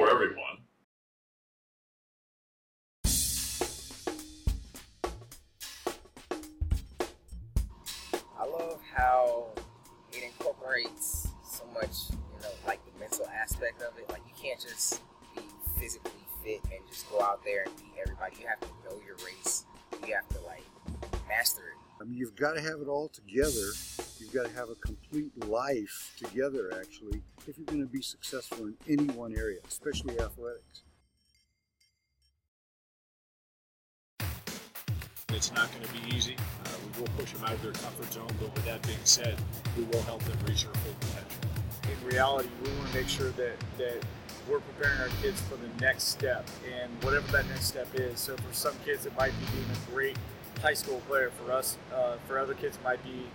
for everyone. I love how it incorporates so much, like the mental aspect of it. Like, you can't just be physically fit and just go out there and beat everybody. You have to know your race. You have to, master it. I mean, you've got to have it all together. You've got to have a complete life together, actually, if you're going to be successful in any one area, especially athletics. It's not going to be easy. We will push them out of their comfort zone, but with that being said, we will help them reach their full potential. In reality, we want to make sure that we're preparing our kids for the next step, and whatever that next step is. So for some kids, it might be being a great high school player. For us, for other kids, it might be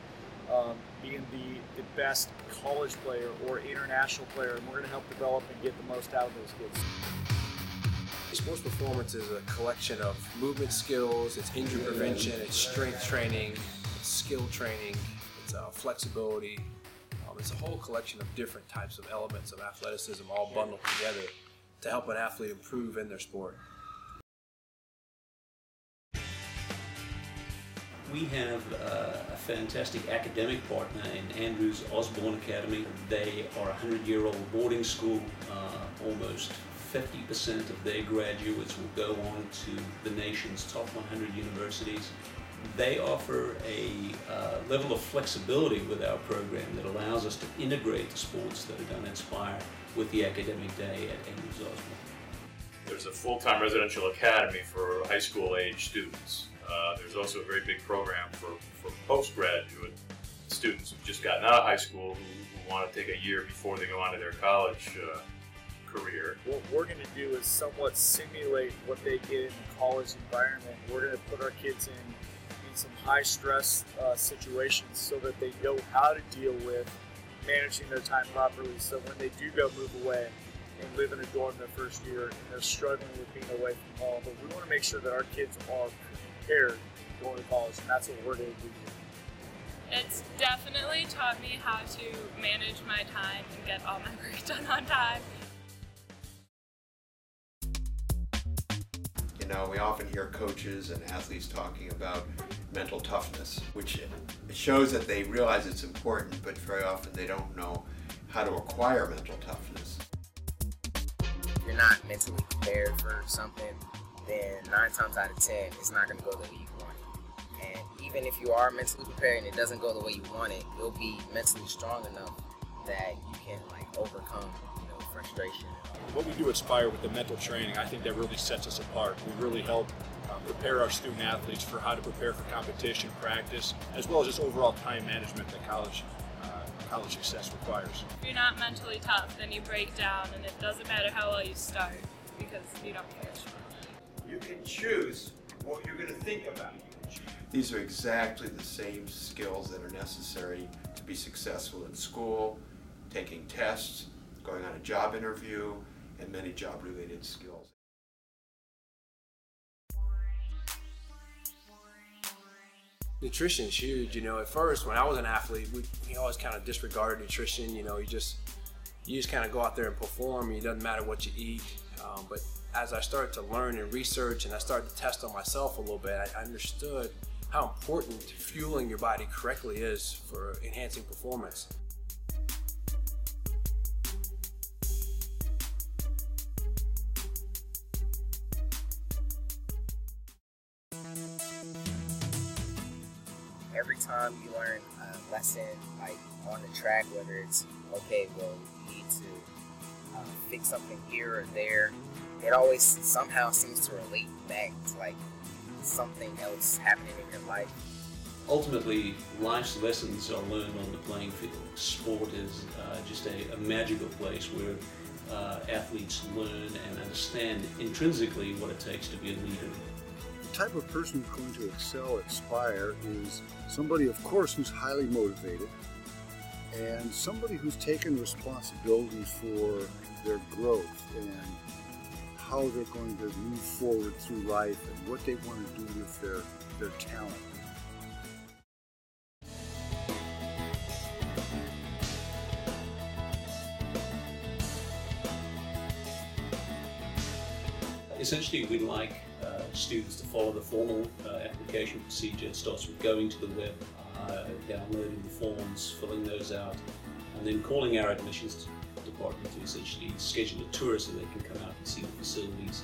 being the best college player or international player, and we're going to help develop and get the most out of those kids. Sports performance is a collection of movement skills, it's injury prevention, it's strength training, it's skill training, it's flexibility. It's a whole collection of different types of elements of athleticism all bundled together to help an athlete improve in their sport. We have a fantastic academic partner in Andrews Osborne Academy. They are a 100-year-old boarding school. Almost 50% of their graduates will go on to the nation's top 100 universities. They offer a level of flexibility with our program that allows us to integrate the sports that are done at SPIRE with the academic day at Andrews Osborne. There's a full-time residential academy for high school age students. There's also a very big program for postgraduate students who've just gotten out of high school who want to take a year before they go on to their college career. What we're going to do is somewhat simulate what they get in the college environment. We're going to put our kids in some high stress situations so that they know how to deal with managing their time properly, so when they do go move away and live in a dorm their first year and they're struggling with being away from home, but we want to make sure that our kids are prepared going to college, and that's what we're going to do. It's definitely taught me how to manage my time and get all my work done on time. We often hear coaches and athletes talking about mental toughness, which it shows that they realize it's important, but very often they don't know how to acquire mental toughness. If you're not mentally prepared for something, then 9 times out of 10, it's not going to go the way you want it. And even if you are mentally prepared and it doesn't go the way you want it, you'll be mentally strong enough that you can overcome frustration. What we do at SPIRE with the mental training, I think that really sets us apart. We really help prepare our student athletes for how to prepare for competition, practice, as well as just overall time management that college success requires. If you're not mentally tough, then you break down, and it doesn't matter how well you start because you don't finish. You can choose what you're going to think about. These are exactly the same skills that are necessary to be successful in school, taking tests, going on a job interview, and many job-related skills. Nutrition is huge. At first, when I was an athlete, we always kind of disregarded nutrition. You just kind of go out there and perform. It doesn't matter what you eat. But as I started to learn and research, and I started to test on myself a little bit, I understood how important fueling your body correctly is for enhancing performance. Every time you learn a lesson, on the track, whether it's, okay, well, you need to fix something here or there, it always somehow seems to relate back to, something else happening in your life. Ultimately, life's lessons are learned on the playing field. Sport is just a magical place where athletes learn and understand intrinsically what it takes to be a leader. The type of person who's going to excel at SPIRE is somebody, of course, who's highly motivated, and somebody who's taken responsibility for their growth and how they're going to move forward through life and what they want to do with their talent. Essentially, we'd like students to follow the formal application procedure. It starts with going to the web, downloading the forms, filling those out, and then calling our admissions department to essentially schedule a tour so they can come out and see the facilities.